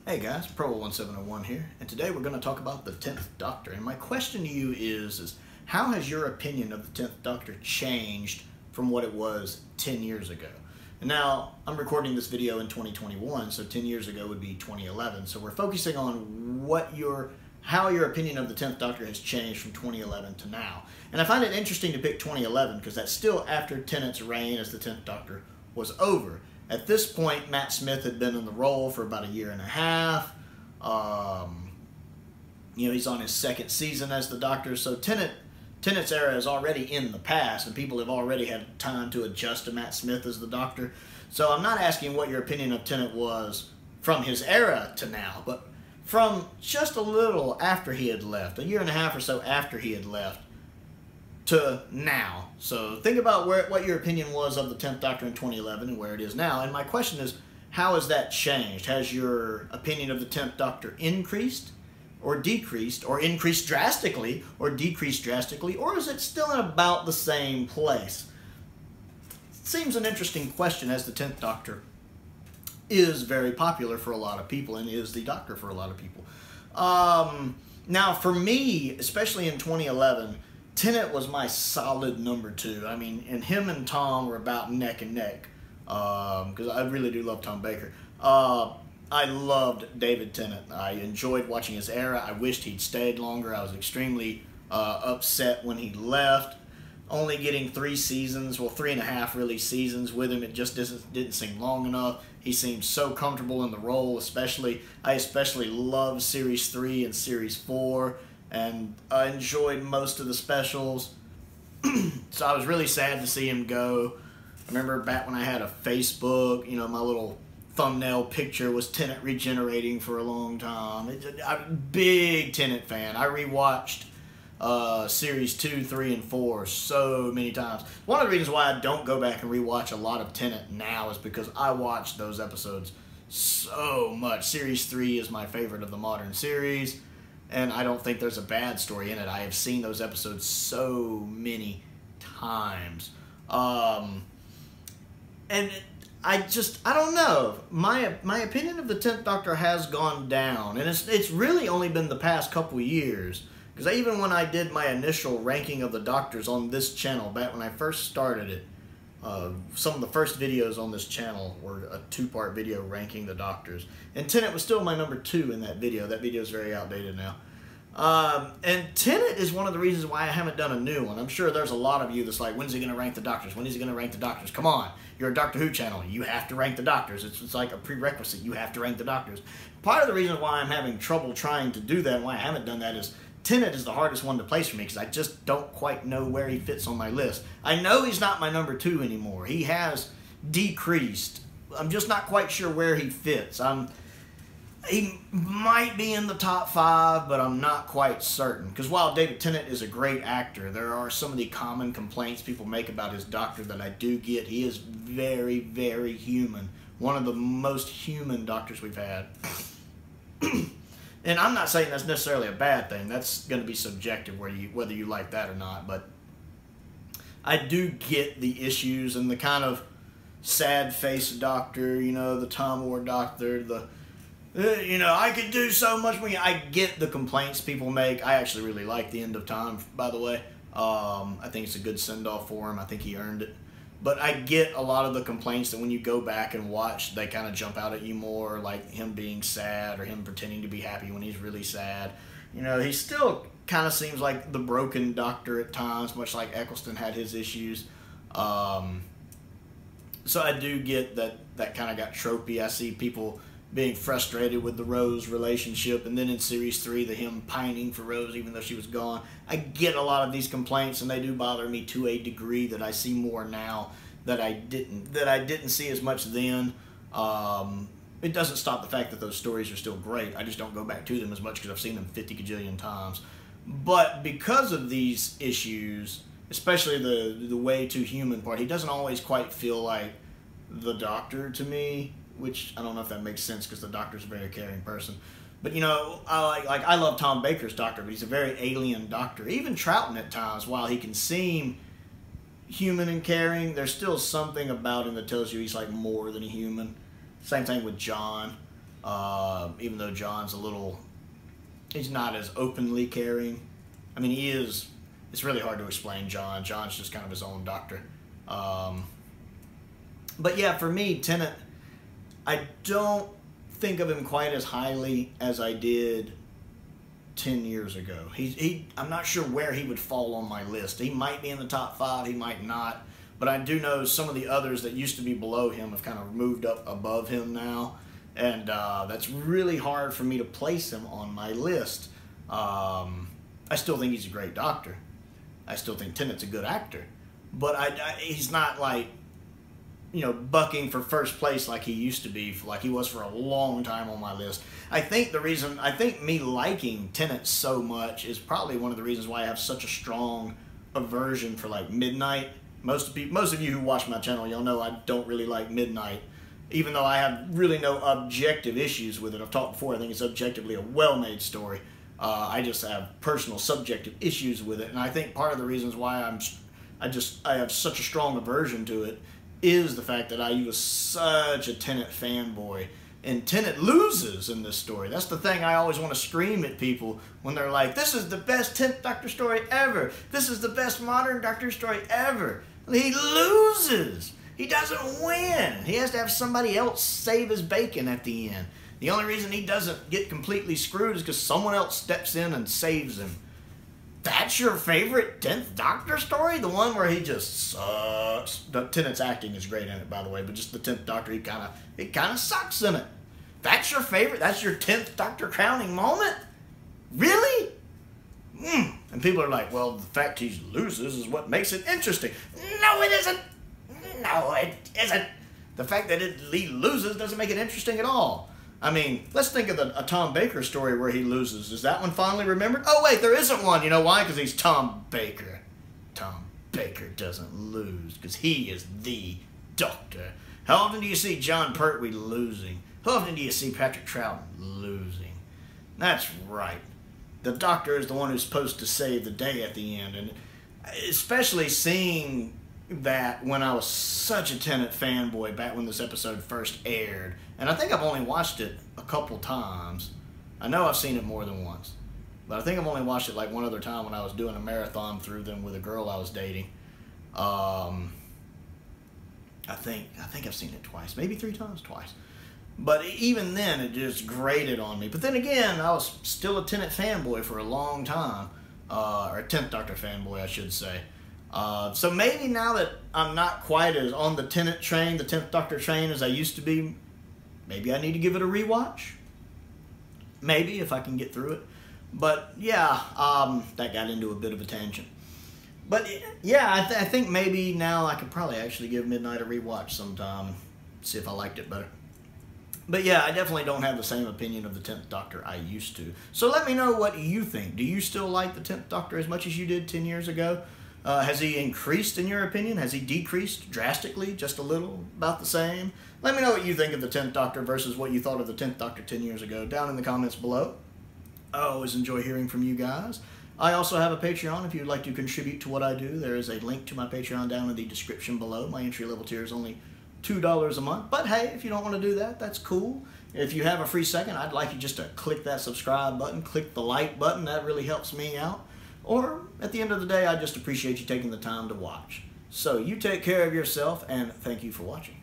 Hey guys, Pro1701 here, and today we're going to talk about the 10th Doctor. And my question to you is how has your opinion of the 10th Doctor changed from what it was 10 years ago? And now, I'm recording this video in 2021, so 10 years ago would be 2011. So we're focusing on how your opinion of the 10th Doctor has changed from 2011 to now. And I find it interesting to pick 2011 because that's still after Tennant's reign as the 10th Doctor was over. At this point, Matt Smith had been in the role for about a year and a half. He's on his second season as the Doctor, so Tennant's era is already in the past, and people have already had time to adjust to Matt Smith as the Doctor. So I'm not asking what your opinion of Tennant was from his era to now, but from just a little after he had left, a year and a half or so after he had left, to now. So think about what your opinion was of the 10th Doctor in 2011 and where it is now. And my question is, how has that changed? Has your opinion of the 10th Doctor increased or decreased, or increased drastically or decreased drastically, or is it still in about the same place? Seems an interesting question, as the 10th Doctor is very popular for a lot of people and is the Doctor for a lot of people. Now for me, especially in 2011, Tennant was my solid number 2. I mean, and him and Tom were about neck and neck, because I really do love Tom Baker. I loved David Tennant. I enjoyed watching his era. I wished he'd stayed longer. I was extremely upset when he left. Only getting 3 seasons, well, 3.5 really seasons with him, it just didn't seem long enough. He seemed so comfortable in the role, I especially loved Series 3 and Series 4. And I enjoyed most of the specials. So I was really sad to see him go. I remember back when I had a Facebook, my little thumbnail picture was Tennant regenerating for a long time. I'm a big Tennant fan. I rewatched Series 2, 3, and 4 so many times. One of the reasons why I don't go back and rewatch a lot of Tennant now is because I watched those episodes so much. Series 3 is my favorite of the modern series, and I don't think there's a bad story in it. I have seen those episodes so many times. And I don't know. My opinion of the 10th Doctor has gone down. And it's really only been the past couple years. Because even when I did my initial ranking of the Doctors on this channel, back when I first started it, some of the first videos on this channel were a 2-part video ranking the Doctors. And Tennant was still my number 2 in that video. That video is very outdated now. And Tennant is one of the reasons why I haven't done a new one. I'm sure there's a lot of you that's like, when's he going to rank the Doctors? When is he going to rank the Doctors? Come on, you're a Doctor Who channel. You have to rank the Doctors. It's like a prerequisite. You have to rank the Doctors. Part of the reason why I'm having trouble trying to do that and why I haven't done that is Tennant is the hardest one to place for me because I just don't quite know where he fits on my list. I know he's not my number 2 anymore. He has decreased. I'm just not quite sure where he fits. He might be in the top 5, but I'm not quite certain. Because while David Tennant is a great actor, there are some of the common complaints people make about his Doctor that I do get. He is very, very human. One of the most human Doctors we've had. And I'm not saying that's necessarily a bad thing. That's going to be subjective whether you like that or not. But I do get the issues and the kind of sad-faced Doctor, the Tom Moore Doctor, I could do so much more. I get the complaints people make. I actually really like The End of Time, by the way. I think it's a good send-off for him. I think he earned it. But I get a lot of the complaints that when you go back and watch, they kind of jump out at you more, like him being sad or him pretending to be happy when he's really sad. He still kind of seems like the broken Doctor at times, much like Eccleston had his issues. So I do get that kind of got tropey. I see people being frustrated with the Rose relationship, and then in Series 3, him pining for Rose even though she was gone. I get a lot of these complaints, and they do bother me to a degree that I see more now that I didn't see as much then. It doesn't stop the fact that those stories are still great. I just don't go back to them as much because I've seen them 50 gajillion times. But because of these issues, especially the way too human part, he doesn't always quite feel like the Doctor to me. Which I don't know if that makes sense because the Doctor's a very caring person. But I love Tom Baker's Doctor, but he's a very alien Doctor. Even Troughton at times, while he can seem human and caring, there's still something about him that tells you he's like more than a human. Same thing with John. even though John's he's not as openly caring. I mean, he is. It's really hard to explain John. John's just kind of his own doctor. But yeah, for me, Tennant, I don't think of him quite as highly as I did 10 years ago. I'm not sure where he would fall on my list. He might be in the top 5, he might not. But I do know some of the others that used to be below him have kind of moved up above him now. And that's really hard for me to place him on my list. I still think he's a great doctor. I still think Tennant's a good actor. But he's not like, you know, bucking for first place like he used to be, like he was for a long time on my list. I think me liking Tennant so much is probably one of the reasons why I have such a strong aversion for like Midnight. Most of you who watch my channel, you'll know I don't really like Midnight, even though I have really no objective issues with it. I've talked before, I think it's objectively a well-made story. I just have personal subjective issues with it, and I think part of the reasons why I have such a strong aversion to it is the fact that I was such a Tennant fanboy, and Tennant loses in this story. That's the thing I always want to scream at people when they're like, "This is the best 10th Doctor story ever. This is the best modern Doctor story ever." He loses. He doesn't win. He has to have somebody else save his bacon at the end. The only reason he doesn't get completely screwed is because someone else steps in and saves him. That's your favorite 10th Doctor story? The one where he just sucks. Tennant's acting is great in it, by the way, but just the 10th Doctor, he kind of sucks in it. That's your favorite? That's your 10th Doctor crowning moment? Really? And people are like, well, the fact he loses is what makes it interesting. No, it isn't. No, it isn't. The fact that he loses doesn't make it interesting at all. I mean, let's think of a Tom Baker story where he loses. Is that one fondly remembered? Oh, wait, there isn't one. You know why? Because he's Tom Baker. Tom Baker doesn't lose because he is the Doctor. How often do you see John Pertwee losing? How often do you see Patrick Troughton losing? That's right. The Doctor is the one who's supposed to save the day at the end. And especially seeing that when I was such a Tennant fanboy back when this episode first aired. And I think I've only watched it a couple times. I know I've seen it more than once. But I think I've only watched it like one other time when I was doing a marathon through them with a girl I was dating. I think I've seen it twice. Maybe 3 times, twice. But even then, it just grated on me. But then again, I was still a Tennant fanboy for a long time. Or a 10th Doctor fanboy, I should say. So maybe now that I'm not quite as on the Tennant train, the 10th Doctor train as I used to be, maybe I need to give it a rewatch. Maybe, if I can get through it. But yeah, that got into a bit of a tangent. But yeah, I think maybe now I could probably actually give Midnight a rewatch sometime. See if I liked it better. But yeah, I definitely don't have the same opinion of the 10th Doctor I used to. So let me know what you think. Do you still like the 10th Doctor as much as you did 10 years ago? Has he increased in your opinion? Has he decreased drastically? Just a little? About the same? Let me know what you think of the 10th Doctor versus what you thought of the 10th Doctor 10 years ago down in the comments below. I always enjoy hearing from you guys. I also have a Patreon if you'd like to contribute to what I do. There is a link to my Patreon down in the description below. My entry-level tier is only $2 a month. But hey, if you don't want to do that, that's cool. If you have a free second, I'd like you just to click that subscribe button, click the like button. That really helps me out. Or, at the end of the day, I just appreciate you taking the time to watch. So, you take care of yourself, and thank you for watching.